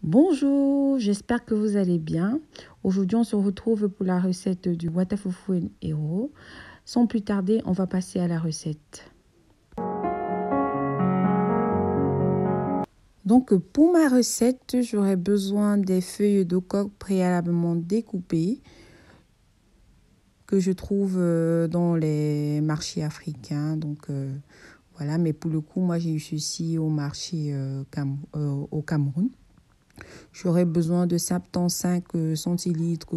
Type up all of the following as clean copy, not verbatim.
Bonjour, j'espère que vous allez bien. Aujourd'hui, on se retrouve pour la recette du Watafufu Hero. Sans plus tarder, on va passer à la recette. Donc, pour ma recette, j'aurai besoin des feuilles de coque préalablement découpées que je trouve dans les marchés africains. Voilà, mais pour le coup, moi, j'ai eu ceci au marché au Cameroun. J'aurais besoin de 75 centilitres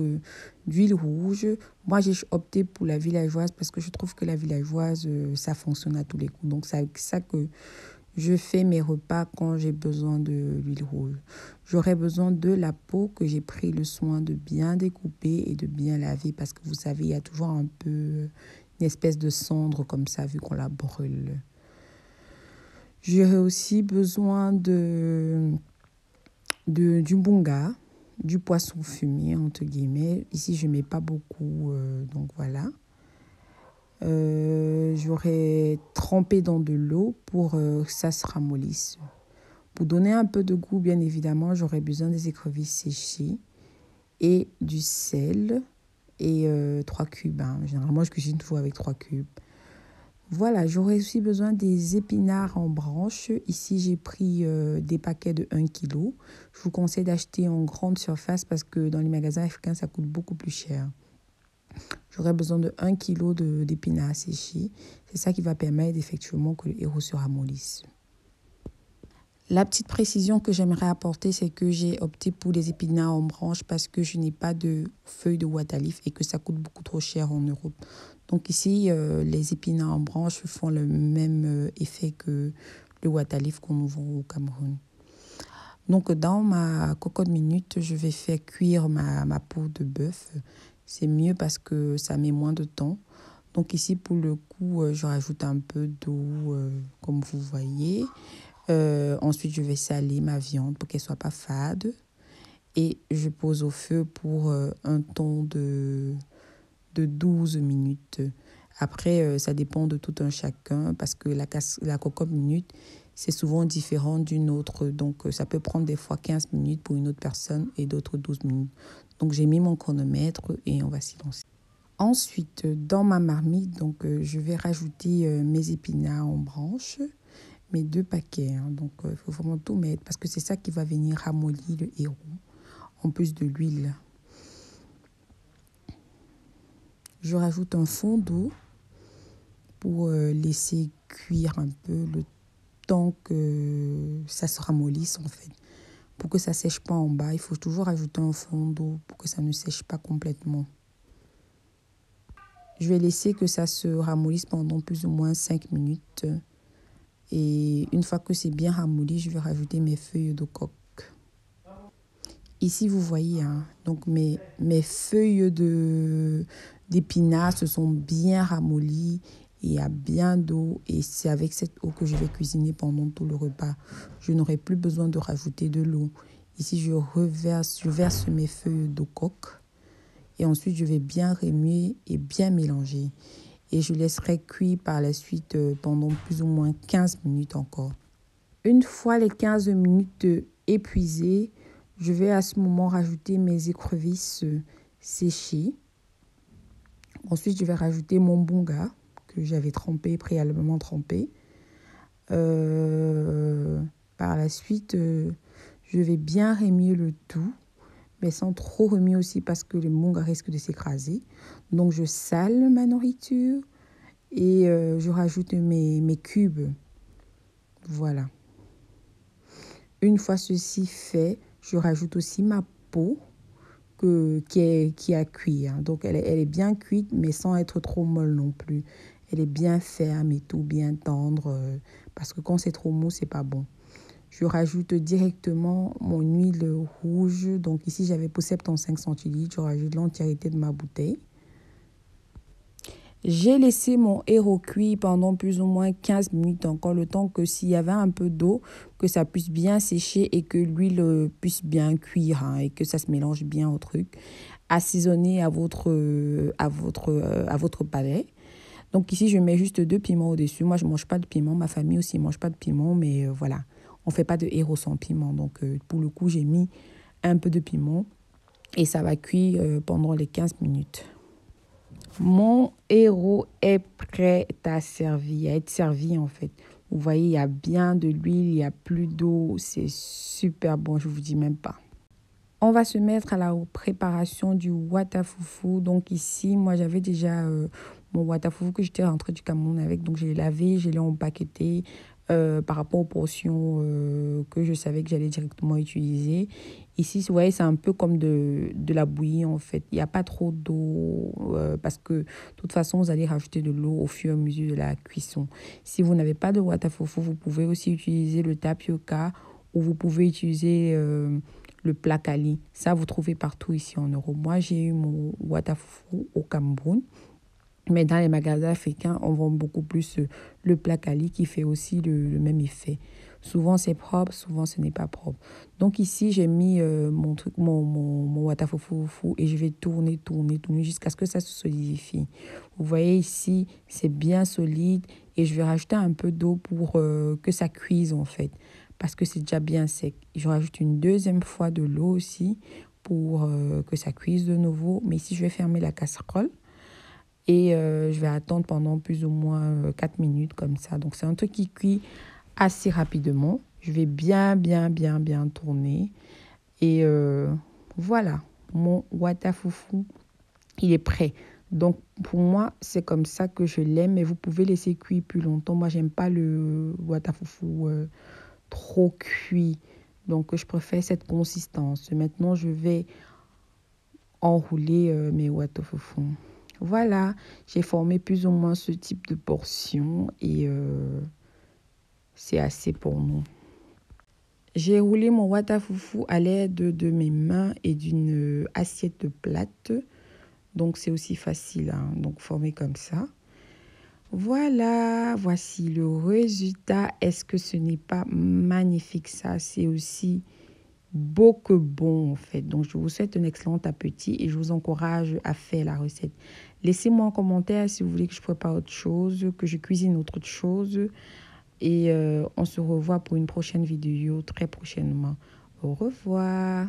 d'huile rouge. Moi, j'ai opté pour la villageoise parce que je trouve que la villageoise, ça fonctionne à tous les coups. Donc, c'est avec ça que je fais mes repas quand j'ai besoin de l'huile rouge. J'aurais besoin de la peau que j'ai pris le soin de bien découper et de bien laver parce que vous savez, il y a toujours un peu une espèce de cendre comme ça vu qu'on la brûle. J'aurais aussi besoin du bunga, du poisson fumé, entre guillemets. Ici, je ne mets pas beaucoup, donc voilà. J'aurais trempé dans de l'eau pour que ça se ramollisse. Pour donner un peu de goût, bien évidemment, j'aurais besoin des écrevisses séchées et du sel et 3 cubes. Généralement, je cuisine toujours avec 3 cubes. Voilà, j'aurais aussi besoin des épinards en branches. Ici, j'ai pris des paquets de 1 kg. Je vous conseille d'acheter en grande surface parce que dans les magasins africains, ça coûte beaucoup plus cher. J'aurais besoin de 1 kg d'épinards séchés. C'est ça qui va permettre effectivement que le héros se ramollisse. La petite précision que j'aimerais apporter, c'est que j'ai opté pour les épinards en branches parce que je n'ai pas de feuilles de Watalif et que ça coûte beaucoup trop cher en Europe. Donc ici, les épinards en branches font le même effet que le Watalif qu'on nous vend au Cameroun. Donc dans ma cocotte minute, je vais faire cuire ma peau de bœuf. C'est mieux parce que ça met moins de temps. Donc ici, pour le coup, je rajoute un peu d'eau, comme vous voyez. Ensuite, je vais saler ma viande pour qu'elle ne soit pas fade. Et je pose au feu pour un temps de 12 minutes. Après, ça dépend de tout un chacun parce que la cocotte minute, c'est souvent différent d'une autre. Donc, ça peut prendre des fois 15 minutes pour une autre personne et d'autres 12 minutes. Donc, j'ai mis mon chronomètre et on va s'y lancer. Ensuite, dans ma marmite, je vais rajouter mes épinards en branches, mes 2 paquets. Donc, il faut vraiment tout mettre parce que c'est ça qui va venir ramollir le héros, en plus de l'huile. Je rajoute un fond d'eau pour laisser cuire un peu le temps que ça se ramollisse en fait. Pour que ça ne sèche pas en bas, il faut toujours ajouter un fond d'eau pour que ça ne sèche pas complètement. Je vais laisser que ça se ramollisse pendant plus ou moins 5 minutes. Et une fois que c'est bien ramolli, je vais rajouter mes feuilles de coque. Ici, vous voyez, donc mes feuilles d'épinards se sont bien ramollies. Il y a bien d'eau et c'est avec cette eau que je vais cuisiner pendant tout le repas. Je n'aurai plus besoin de rajouter de l'eau. Ici, je verse mes feuilles de coque et ensuite je vais bien remuer et bien mélanger. Et je laisserai cuire par la suite pendant plus ou moins 15 minutes encore. Une fois les 15 minutes épuisées, je vais à ce moment rajouter mes écrevisses séchées. Ensuite, je vais rajouter mon bunga que j'avais préalablement trempé. Par la suite, je vais bien remuer le tout, mais sans trop remuer aussi parce que le bunga risque de s'écraser. Donc, je sale ma nourriture et je rajoute mes cubes. Voilà. Une fois ceci fait, je rajoute aussi ma peau qui a cuit. Donc, elle est bien cuite, mais sans être trop molle non plus. Elle est bien ferme et tout, bien tendre, parce que quand c'est trop mou, c'est pas bon. Je rajoute directement mon huile rouge. Donc, ici, j'avais pour 75 centilitres. Je rajoute l'entièreté de ma bouteille. J'ai laissé mon héros cuire pendant plus ou moins 15 minutes encore, le temps que s'il y avait un peu d'eau, que ça puisse bien sécher et que l'huile puisse bien cuire et que ça se mélange bien au truc. Assaisonner à votre palais. Donc ici, je mets juste 2 piments au-dessus. Moi, je ne mange pas de piment. Ma famille aussi ne mange pas de piment, mais voilà. on ne fait pas de héros sans piment. Donc, pour le coup, j'ai mis un peu de piment et ça va cuire pendant les 15 minutes. Mon héros est prêt à servir, à être servi en fait. Vous voyez, il y a bien de l'huile, il n'y a plus d'eau. C'est super bon, je ne vous dis même pas. On va se mettre à la préparation du watafoufou. Donc ici, moi, j'avais déjà mon watafoufou que j'étais rentrée du Cameroun avec. Donc, je l'ai lavé, je l'ai empaqueté par rapport aux portions que je savais que j'allais directement utiliser. Ici, vous voyez, c'est un peu comme de la bouillie, en fait. Il n'y a pas trop d'eau parce que, de toute façon, vous allez rajouter de l'eau au fur et à mesure de la cuisson. Si vous n'avez pas de watafoufou, vous pouvez aussi utiliser le tapioca ou vous pouvez utiliser le placali. Ça, vous trouvez partout ici en Europe. Moi, j'ai eu mon watafoufou au Cameroun. Mais dans les magasins africains, on vend beaucoup plus le placali qui fait aussi le même effet. Souvent, c'est propre, souvent, ce n'est pas propre. Donc ici, j'ai mis mon watafoufou et je vais tourner jusqu'à ce que ça se solidifie. Vous voyez ici, c'est bien solide et je vais rajouter un peu d'eau pour que ça cuise en fait. Parce que c'est déjà bien sec. Je rajoute une deuxième fois de l'eau aussi pour que ça cuise de nouveau. Mais ici, je vais fermer la casserole. Et je vais attendre pendant plus ou moins 4 minutes comme ça. Donc, c'est un truc qui cuit assez rapidement. Je vais bien tourner. Et voilà, mon watafoufou, il est prêt. Donc, pour moi, c'est comme ça que je l'aime. Mais vous pouvez laisser cuire plus longtemps. Moi, j'aime pas le watafoufou trop cuit. Donc, je préfère cette consistance. Maintenant, je vais enrouler mes watafoufou. Voilà, j'ai formé plus ou moins ce type de portion et c'est assez pour nous. J'ai roulé mon watafoufou à l'aide de mes mains et d'une assiette plate. Donc, c'est aussi facile, hein, donc former comme ça. Voilà, voici le résultat. Est-ce que ce n'est pas magnifique ça? C'est aussi beau que bon en fait. Donc, je vous souhaite un excellent appétit et je vous encourage à faire la recette. Laissez-moi en commentaire si vous voulez que je prépare autre chose, que je cuisine autre chose. Et on se revoit pour une prochaine vidéo très prochainement. Au revoir.